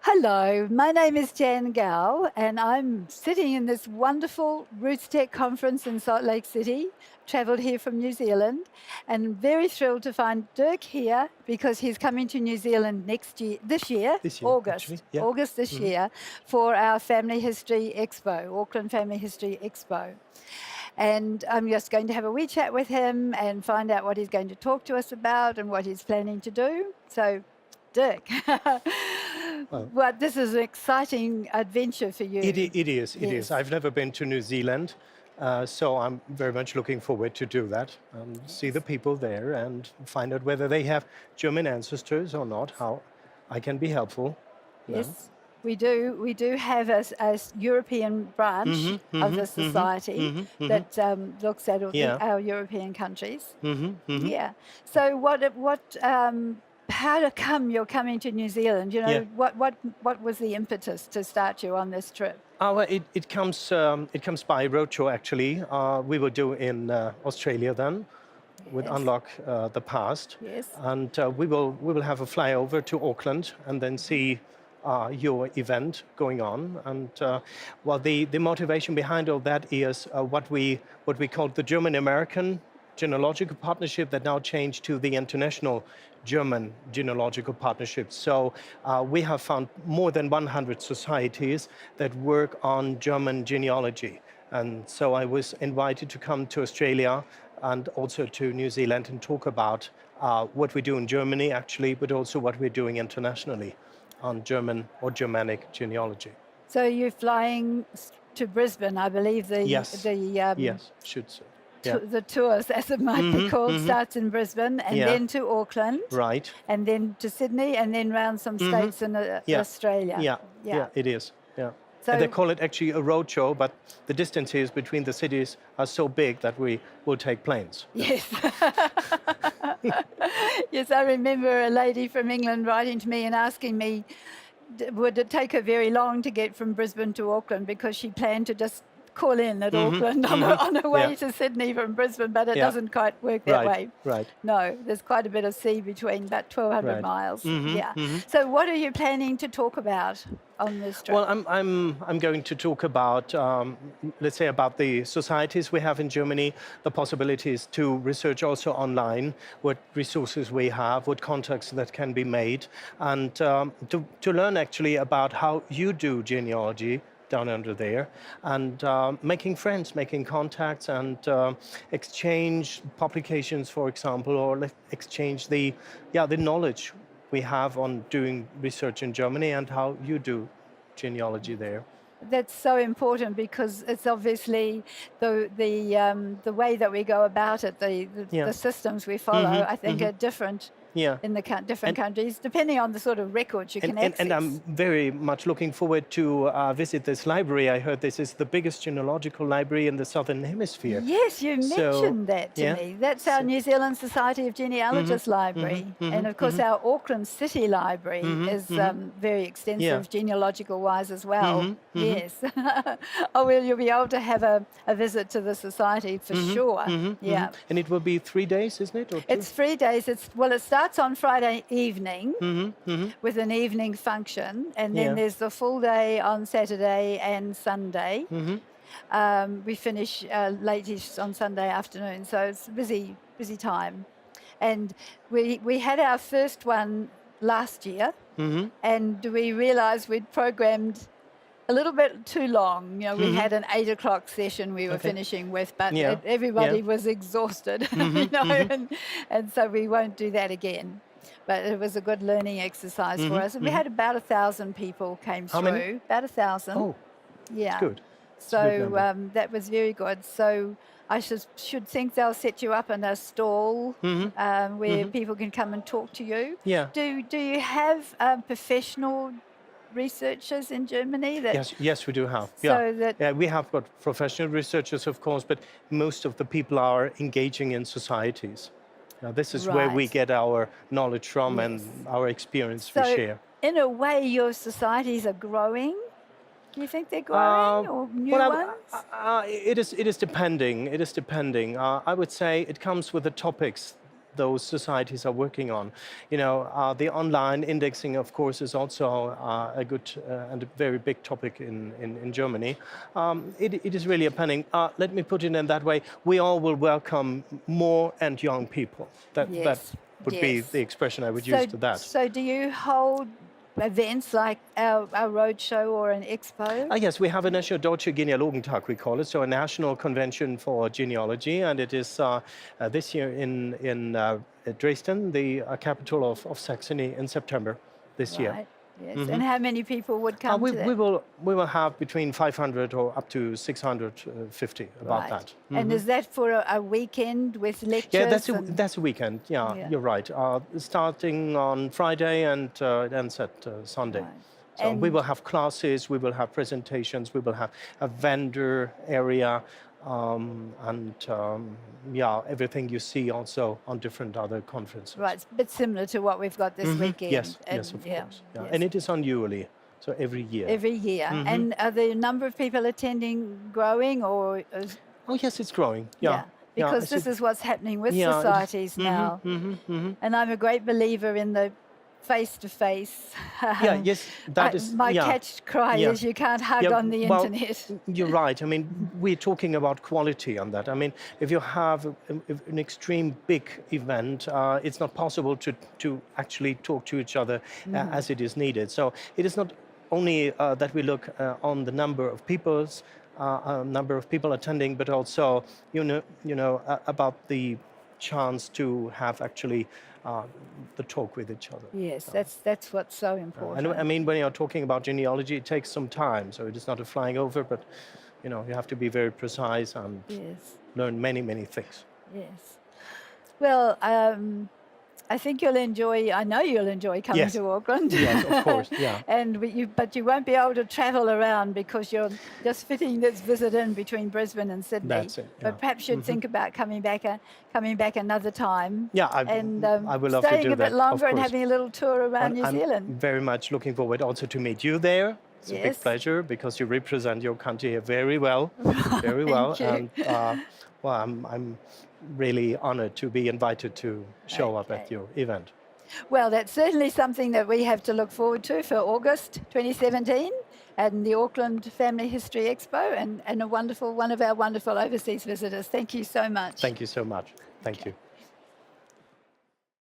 Hello, my name is Jan Gao, and I'm sitting in this wonderful RootsTech conference in Salt Lake City. Travelled here from New Zealand, and very thrilled to find Dirk here because he's coming to New Zealand this year, This year, actually. August, Yeah. August this year, for our Family History EXPO, Auckland Family History EXPO. And I'm just going to have a wee chat with him and find out what he's going to talk to us about and what he's planning to do. So, Dirk, well, this is an exciting adventure for you. It is. It is. Yes. I've never been to New Zealand, so I'm very much looking forward to do that. See the people there and find out whether they have German ancestors or not. How I can be helpful. Yes, we do. We do have a European branch of the society that looks at all Yeah. our European countries. Yeah. So how to come you're coming to New Zealand? You know, Yeah. what was the impetus to start you on this trip? Well, it comes by roadshow actually. We will do in Australia then. Would Yes. unlock the past. Yes. And we will have a flyover to Auckland and then see your event going on. And well, the motivation behind all that is what we call the German-American genealogical partnership that now changed to the International German Genealogical Partnership. So we have found more than 100 societies that work on German genealogy. And so I was invited to come to Australia and also to New Zealand and talk about what we do in Germany, actually, but also what we're doing internationally on German or Germanic genealogy. So you're flying to Brisbane, I believe. Yes. Yes, should say. Yeah. The tours, as it might be called, starts in Brisbane and Yeah. then to Auckland. Right. And then to Sydney, and then round some states in Yeah. Australia. Yeah, it is. Yeah. So- And they call it actually a road show, but the distances between the cities are so big that we will take planes. Yes. Yes, I remember a lady from England writing to me and asking me, would it take her very long to get from Brisbane to Auckland, because she planned to just call in at Auckland on her way Yeah. to Sydney from Brisbane, but it Yeah. doesn't quite work that way. Right. No, there's quite a bit of sea between, about 1,200 Right. miles. Yeah. So what are you planning to talk about on this trip? Well, I'm going to talk about, let's say, about the societies we have in Germany, the possibilities to research also online, what resources we have, what contacts that can be made, and to learn actually about how you do genealogy down under there, and making friends, making contacts, and exchange publications, for example, or exchange the knowledge we have on doing research in Germany and how you do genealogy there. That's so important, because it's obviously the way that we go about it, the systems we follow, I think are different Yeah. in the different countries, depending on the sort of records you can access. And I'm very much looking forward to visit this library. I heard this is the biggest genealogical library in the Southern Hemisphere. Yes, you mentioned that to yeah. me. That's our New Zealand Society of Genealogists library. And of course our Auckland City Library is very extensive genealogical-wise as well. Yes. Oh, well, you'll be able to have a visit to the society for sure. Yeah. And it will be 3 days, isn't it? Or two? It's 3 days. It starts on Friday evening with an evening function, and then Yeah. there's the full day on Saturday and Sunday. We finish late on Sunday afternoon, so it's a busy time. And we had our first one last year, and we realised we'd programmed a little bit too long. You know, we had an 8 o'clock session we were finishing with, but Yeah. everybody was exhausted, you know, and so we won't do that again. But it was a good learning exercise for us. And we had about 1,000 people came How through. many? About 1,000. Oh, yeah. good. So a good number. that was very good. So I should think they'll set you up in a stall where people can come and talk to you. Yeah. Do you have professional researchers in Germany? Yes, we do have. So that- yeah, we have got professional researchers, of course, but most of the people are engaging in societies. Now, this is where we Right. get our knowledge from and our experience we So share. in a way, your societies are growing. Do you think they're growing, or new ones? It is depending. It is depending. I would say it comes with the topics those societies are working on. You know, the online indexing, of course, is also a good and a very big topic in Germany. It is really a planning. Let me put it in that way. We all will welcome more and young people. That Yes. would be Yes. the expression I would use to that. So do you hold events like our roadshow or an expo? Yes, we have a National Deutsche Genealogentag, we call it, so a national convention for genealogy, and it is this year in Dresden, the capital of Saxony, in September this year. Right. Yes. And how many people would come to that? We will have between 500 or up to 650 about that. And is that for a weekend with lectures? Yeah, that's a weekend. Yeah, you're right. Starting on Friday and ends at Sunday. Right. So we will have classes, we will have presentations, we will have a vendor area, and everything you see also on different other conferences. Right, it's a bit similar to what we've got this weekend. Yes, yes, of course. Yeah. Yes. And it is annually, so every year. Every year. And are the number of people attending growing, or Oh yes, it's growing. Yeah. because this is what's happening with societies now. And I'm a great believer in the face-to-face. Yes, that is... My catch cry is you can't hug on the internet. You're right. I mean, we're talking about quality on that. I mean, if you have an extreme big event, it's not possible to actually talk to each other as it is needed. So it is not only that we look on the number of people attending, but also, about the chance to have actually the talk with each other. Yes, that's what's so important. And I mean, when you're talking about genealogy, it takes some time. So it is not a flying over, but you have to be very precise and learn many, many things. Yes. Well, I think you'll enjoy. I know you'll enjoy coming to Auckland. Yes, of course. Yeah. But you won't be able to travel around because you're just fitting this visit in between Brisbane and Sydney. That's it. Yeah. But perhaps you'd think about coming back another time. Yeah, I would love to do that. Staying a bit longer and having a little tour around New Zealand. I'm very much looking forward also to meet you there. It's a big pleasure because you represent your country here very well, very well. Thank you. And I'm really honored to be invited to show up at your event. Well, that's certainly something that we have to look forward to for August 2017 and the Auckland Family History EXPO, and one of our wonderful overseas visitors. Thank you so much. Thank you so much. Thank you.